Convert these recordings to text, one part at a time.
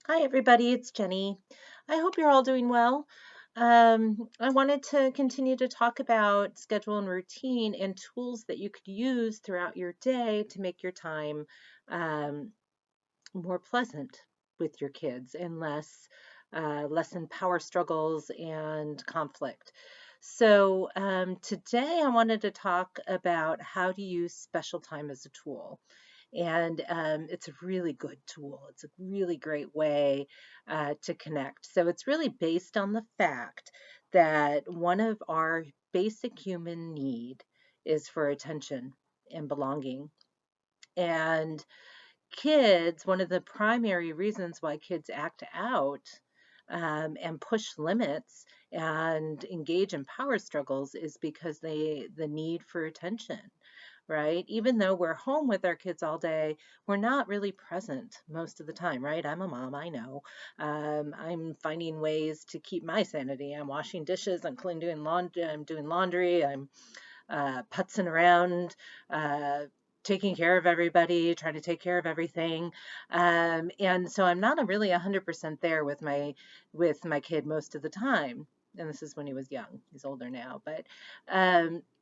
Hi, everybody. It's Jenny. I hope you're all doing well. I wanted to continue to talk about schedule and routine and tools that you could use throughout your day to make your time um, more pleasant with your kids and lessen power struggles and conflict. So, today I wanted to talk about how to use special time as a tool. And it's a really good tool. It's a really great way to connect. So it's really based on the fact that one of our basic human need is for attention and belonging. And kids, one of the primary reasons why kids act out and push limits and engage in power struggles is because the need for attention, right? Even though we're home with our kids all day, we're not really present most of the time, right? I'm a mom, I know. I'm finding ways to keep my sanity. I'm washing dishes, I'm doing laundry, I'm putzing around, taking care of everybody, trying to take care of everything. And so I'm not really 100% there with my kid most of the time. And this is when he was young. He's older now, but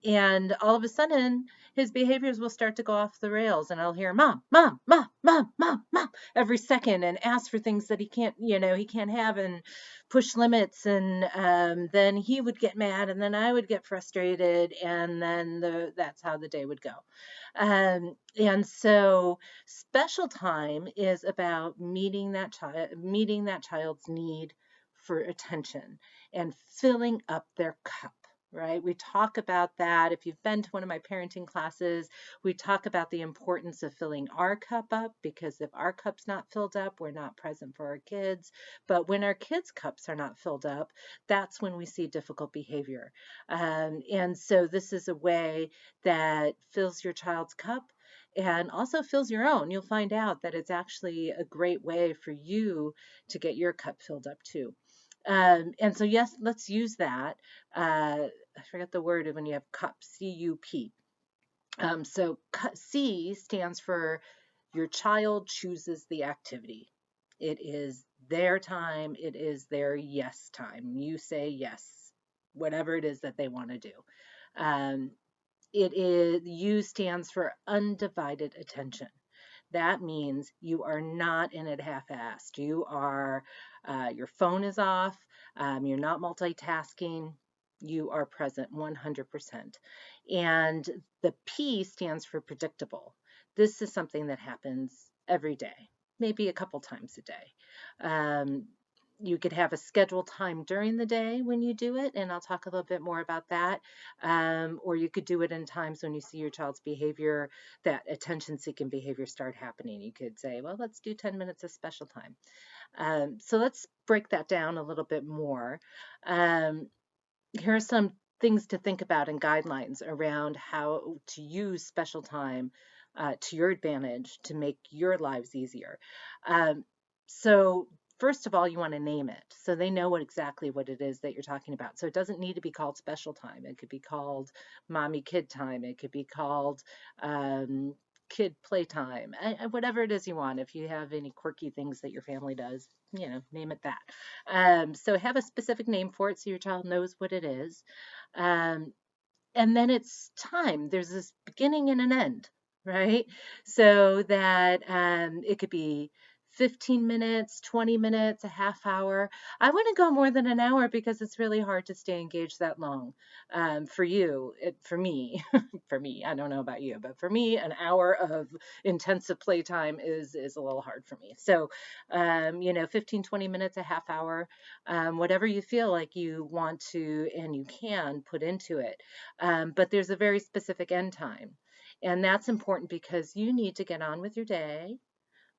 and all of a sudden his behaviors will start to go off the rails, and I'll hear mom, mom, mom, mom, mom, mom every second, and ask for things that he can't have, and push limits. And then he would get mad, and then I would get frustrated, and then that's how the day would go. And so special time is about meeting that child's need for attention and filling up their cup. Right? We talk about that. If you've been to one of my parenting classes, we talk about the importance of filling our cup up, because if our cup's not filled up, we're not present for our kids. But when our kids' cups are not filled up, that's when we see difficult behavior. And so this is a way that fills your child's cup and also fills your own. You'll find out that it's actually a great way for you to get your cup filled up too. And so, yes, let's use that. I forgot the word when you have cup, C-U-P. So C stands for your child chooses the activity. It is their time. It is their yes time. You say yes, whatever it is that they want to do. Um, it is U stands for undivided attention. That means you are not in it half-assed. Your phone is off. You're not multitasking. You are present 100%. And the P stands for predictable. This is something that happens every day, maybe a couple times a day. Um, you could have a scheduled time during the day when you do it, and I'll talk a little bit more about that. Or you could do it in times when you see your child's behavior, that attention seeking behavior start happening. You could say, well, let's do 10 minutes of special time. So let's break that down a little bit more. Um, Here are some things to think about and guidelines around how to use special time to your advantage to make your lives easier. Um, so first of all, you want to name it so they know exactly what it is that you're talking about. So it doesn't need to be called special time. It could be called mommy kid time. It could be called um, kid playtime. Whatever it is you want. If you have any quirky things that your family does, name it that. So have a specific name for it so your child knows what it is. Um, and then it's time. There's this beginning and an end, right? So that it could be 15 minutes, 20 minutes, a half hour. I wouldn't go more than an hour because it's really hard to stay engaged that long. For you, for me, for me, I don't know about you, but for me, an hour of intensive playtime is a little hard for me. So, 15, 20 minutes, a half hour, whatever you feel like you want to and you can put into it. But there's a very specific end time. And that's important because you need to get on with your day.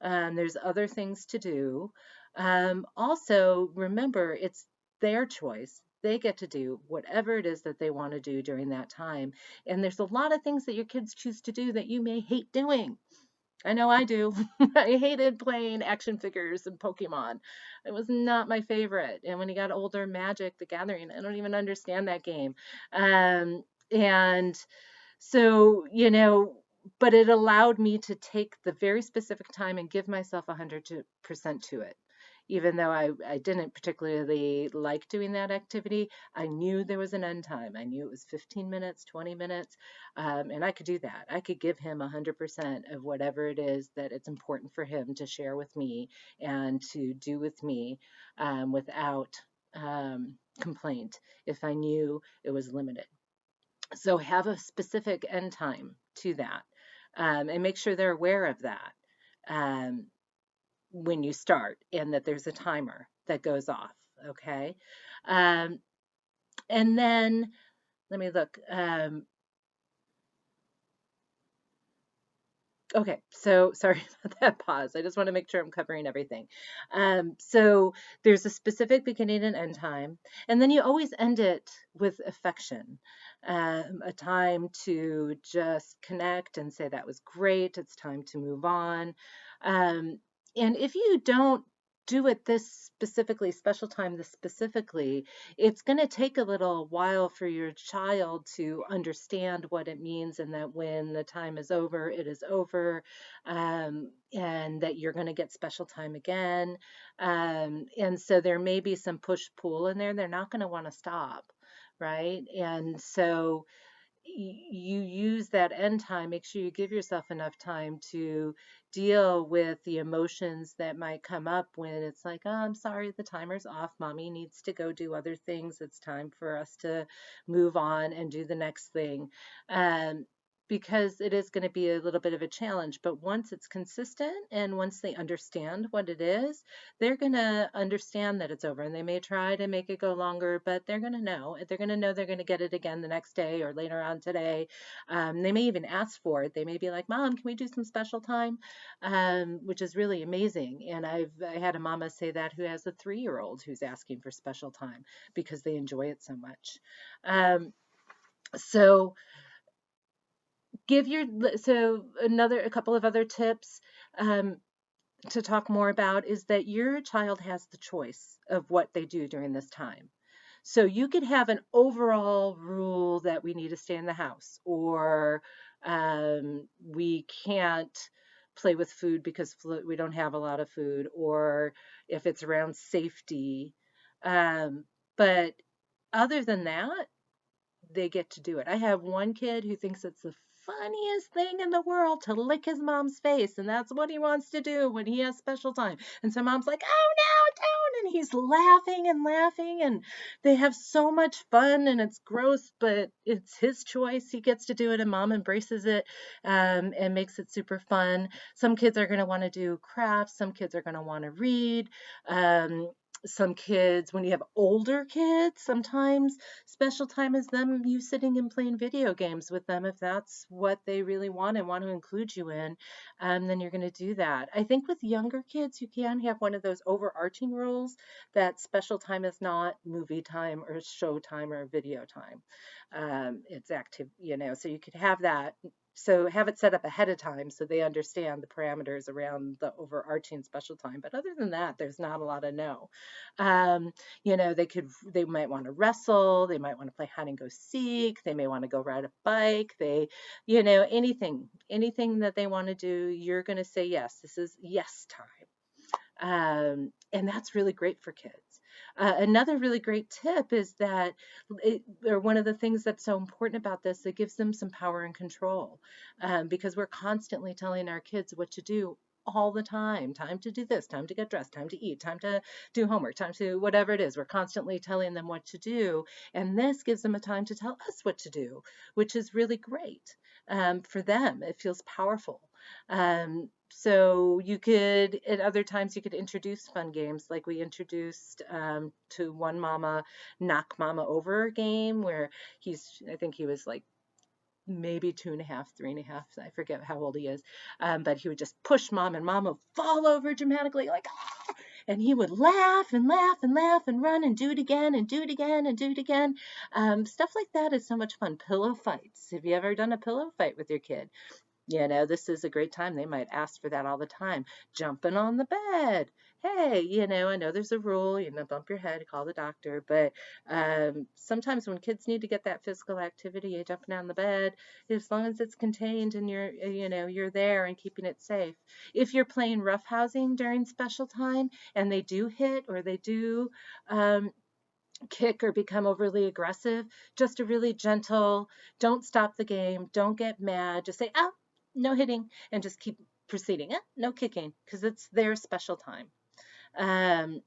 There's other things to do. Also, remember, it's their choice. They get to do whatever it is that they want to do during that time. And there's a lot of things that your kids choose to do that you may hate doing. I know I do. I hated playing action figures and Pokemon. It was not my favorite. And when he got older, Magic the Gathering, I don't even understand that game. And so, but it allowed me to take the very specific time and give myself 100% to it. Even though I didn't particularly like doing that activity, I knew there was an end time. I knew it was 15 minutes, 20 minutes, and I could do that. I could give him 100% of whatever it is that it's important for him to share with me and to do with me, without complaint, if I knew it was limited. So have a specific end time to that, and make sure they're aware of that, um, when you start, and that there's a timer that goes off. Okay. Um, and then let me look. Okay, so sorry about that pause. I just want to make sure I'm covering everything. So there's a specific beginning and end time, and then you always end it with affection, a time to just connect and say that was great. It's time to move on. Um, and if you don't do it this specifically, special time this specifically, it's going to take a little while for your child to understand what it means, and that when the time is over, it is over, and that you're going to get special time again. And so there may be some push pull in there. They're not going to want to stop, right? And so you use that end time, make sure you give yourself enough time to deal with the emotions that might come up when it's like, oh, I'm sorry, the timer's off. Mommy needs to go do other things. It's time for us to move on and do the next thing. Um, because it is going to be a little bit of a challenge. But once it's consistent and once they understand what it is, they're going to understand that it's over, and they may try to make it go longer, but they're going to know. They're going to know they're going to get it again the next day or later on today. They may even ask for it. They may be like, Mom, can we do some special time? Which is really amazing. And I had a mama say that who has a 3-year-old who's asking for special time because they enjoy it so much. So give your so another a couple of other tips, um, to talk more about is that your child has the choice of what they do during this time. So you could have an overall rule that we need to stay in the house, or we can't play with food because we don't have a lot of food, or if it's around safety. But other than that, they get to do it. I have one kid who thinks it's the funniest thing in the world to lick his mom's face, and that's what he wants to do when he has special time. And so mom's like, "Oh no, don't!" And he's laughing and laughing, and they have so much fun, and it's gross, but it's his choice. He gets to do it, and mom embraces it, and makes it super fun. Some kids are going to want to do crafts. Some kids are going to want to read. Um, some kids, when you have older kids, sometimes special time is them you sitting and playing video games with them if that's what they really want and want to include you in. Then you're going to do that. I think with younger kids, you can have one of those overarching rules that special time is not movie time or show time or video time. It's active, so you could have that. So have it set up ahead of time so they understand the parameters around the overarching special time. But other than that, there's not a lot of no. Um, they might want to wrestle, they might want to play hide and go seek, they may want to go ride a bike, anything that they want to do, you're going to say yes, this is yes time. And that's really great for kids. Another really great tip is that, or one of the things that's so important about this, it gives them some power and control, because we're constantly telling our kids what to do all the time to do this, time to get dressed, time to eat, time to do homework, time to whatever it is. We're constantly telling them what to do. And this gives them a time to tell us what to do, which is really great, for them. It feels powerful. So you could, at other times, you could introduce fun games, like we introduced, to one mama, knock mama over game, where I think he was like maybe 2.5, 3.5. I forget how old he is. But he would just push mom, and mom would fall over dramatically, like, "Ah!" And he would laugh and laugh and laugh and run and do it again and do it again and do it again. Stuff like that is so much fun. Pillow fights. Have you ever done a pillow fight with your kid? This is a great time. They might ask for that all the time. Jumping on the bed. Hey, I know there's a rule, bump your head, call the doctor, but sometimes when kids need to get that physical activity, jumping on the bed, as long as it's contained and you're there and keeping it safe. If you're playing roughhousing during special time and they do hit or they do um, kick or become overly aggressive, just a really gentle, don't stop the game, don't get mad, just say, oh, no hitting, and just keep proceeding. No kicking, because it's their special time. And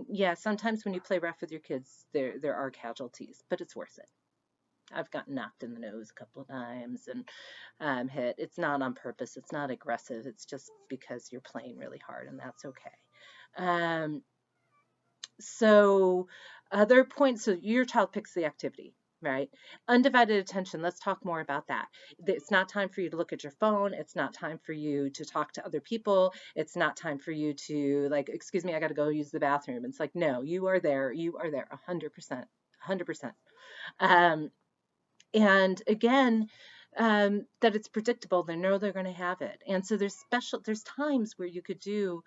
yeah, sometimes when you play rough with your kids, there are casualties, but it's worth it. I've gotten knocked in the nose a couple of times and hit. It's not on purpose. It's not aggressive. It's just because you're playing really hard, and that's okay. Um, so other points, so your child picks the activity, right? Undivided attention, let's talk more about that. It's not time for you to look at your phone. It's not time for you to talk to other people. It's not time for you to like, excuse me, I got to go use the bathroom. It's like, no, you are there. You are there 100%, 100%. And again, that it's predictable. They know they're going to have it. And so there's times where you could do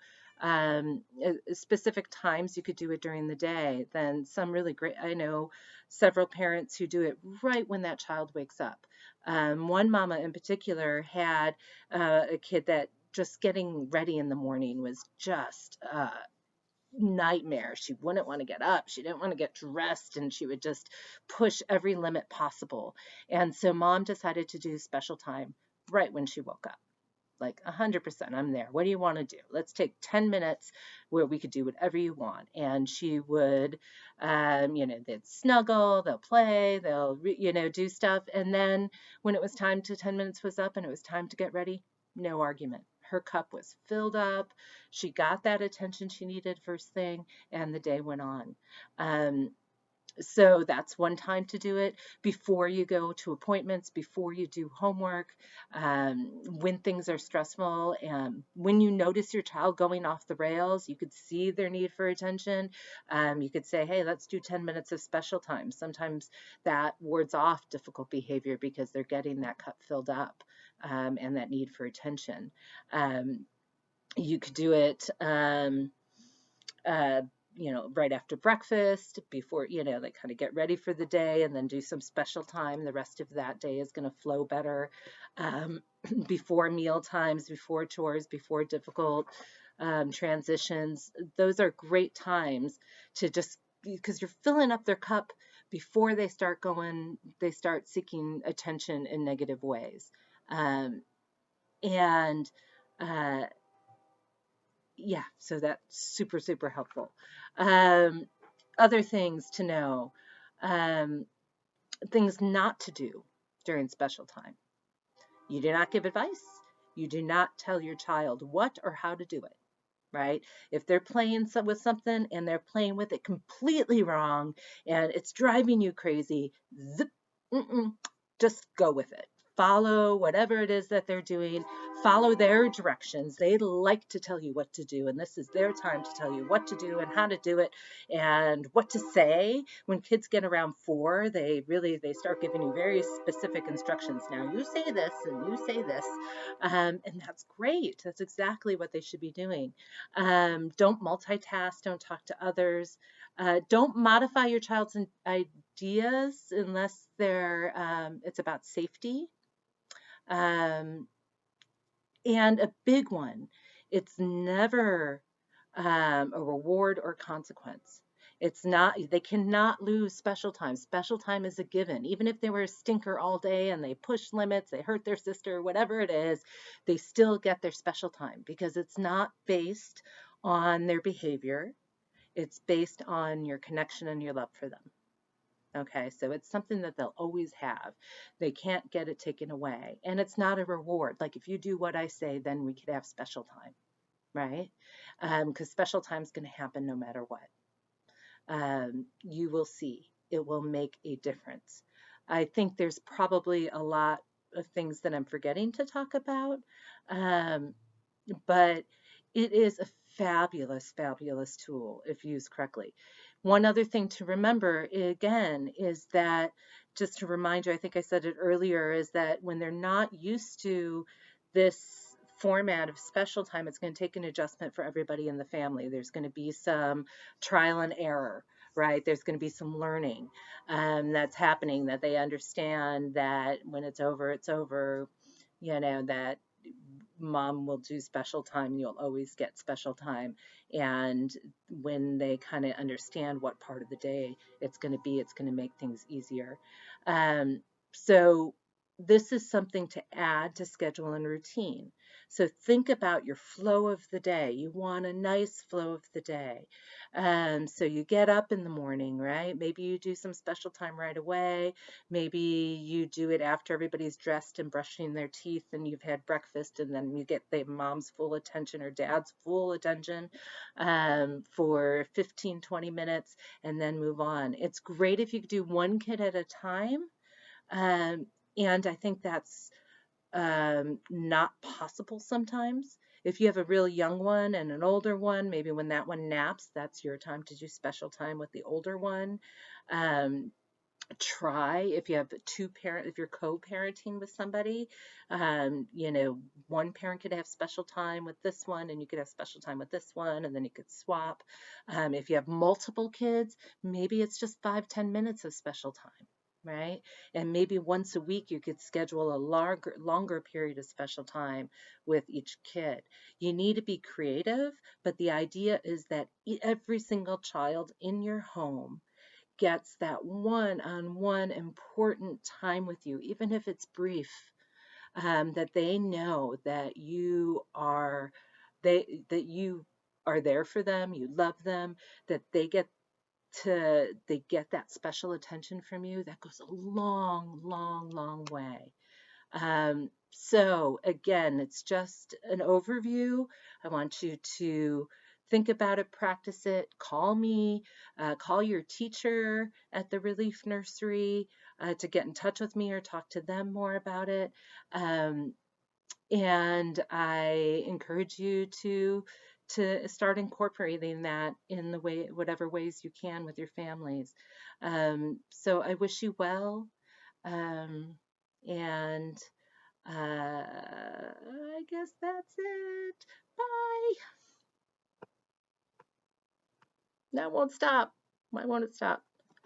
specific times you could do it during the day. Then some really great, I know several parents who do it right when that child wakes up. One mama in particular had a kid that just getting ready in the morning was just nightmare. She wouldn't want to get up. She didn't want to get dressed, and she would just push every limit possible. And so mom decided to do special time right when she woke up. Like 100%, I'm there. What do you want to do? Let's take 10 minutes where we could do whatever you want. And she would, they'd snuggle, they'll play, they'll, do stuff. And then when it was time to 10 minutes was up and it was time to get ready, no argument. Her cup was filled up. She got that attention she needed first thing, and the day went on. Um, so that's one time to do it before you go to appointments, before you do homework, when things are stressful, and when you notice your child going off the rails, you could see their need for attention. You could say, hey, let's do 10 minutes of special time. Sometimes that wards off difficult behavior because they're getting that cup filled up and that need for attention. You could do it. Uh, right after breakfast, before, they kind of get ready for the day and then do some special time. The rest of that day is going to flow better. Um, before meal times, before chores, before difficult transitions. Those are great times to just, because you're filling up their cup before they start seeking attention in negative ways. Um, and uh, yeah, so that's super, super helpful. Um, Other things to know, um, things not to do during special time. You do not give advice. You do not tell your child what or how to do it, right? If they're playing with something and they're playing with it completely wrong and it's driving you crazy, zip, just go with it. Follow whatever it is that they're doing. Follow their directions. They like to tell you what to do, and this is their time to tell you what to do and how to do it and what to say. When kids get around 4, they start giving you very specific instructions. Now you say this and you say this, and that's great. That's exactly what they should be doing. Don't multitask. Don't talk to others. Don't modify your child's ideas unless it's about safety. Um, and a big one, it's never a reward or consequence. It's not, they cannot lose special time. Special time is a given. Even if they were a stinker all day and they push limits, they hurt their sister, whatever it is, they still get their special time because it's not based on their behavior. It's based on your connection and your love for them. Okay, so it's something that they'll always have. They can't get it taken away. And it's not a reward. Like if you do what I say, then we could have special time, right? Because special time is going to happen no matter what. You will see it will make a difference. I think there's probably a lot of things that I'm forgetting to talk about, um, but it is a fabulous, fabulous tool if used correctly. One other thing to remember again is that, just to remind you, I think I said it earlier, is that when they're not used to this format of special time, it's going to take an adjustment for everybody in the family. There's going to be some trial and error, right? There's going to be some learning that's happening, that they understand that when it's over, it's over, that mom will do special time, you'll always get special time. And when they kind of understand what part of the day it's going to be, it's going to make things easier. So this is something to add to schedule and routine. So think about your flow of the day. You want a nice flow of the day. So you get up in the morning, right? Maybe you do some special time right away. Maybe you do it after everybody's dressed and brushing their teeth and you've had breakfast, and then you get the mom's full attention or dad's full attention for 15, 20 minutes and then move on. It's great if you do one kid at a time. Um, and I think that's not possible sometimes. If you have a real young one and an older one, maybe when that one naps, that's your time to do special time with the older one. Um, Try if you have if you're co-parenting with somebody, one parent could have special time with this one and you could have special time with this one, and then you could swap. If you have multiple kids, maybe it's just 5-10 minutes of special time, right? And maybe once a week you could schedule a longer period of special time with each kid. You need to be creative, but the idea is that every single child in your home gets that one-on-one important time with you, even if it's brief, that they know that that you are there for them, you love them, that they get that special attention from you. That goes a long, long, long way. So again, it's just an overview. I want you to think about it, practice it, call me, call your teacher at the Relief Nursery to get in touch with me or talk to them more about it. Um, and I encourage you to start incorporating that in whatever ways you can with your families. So I wish you well. Um, and I guess that's it. Bye. That won't stop. Why won't it stop?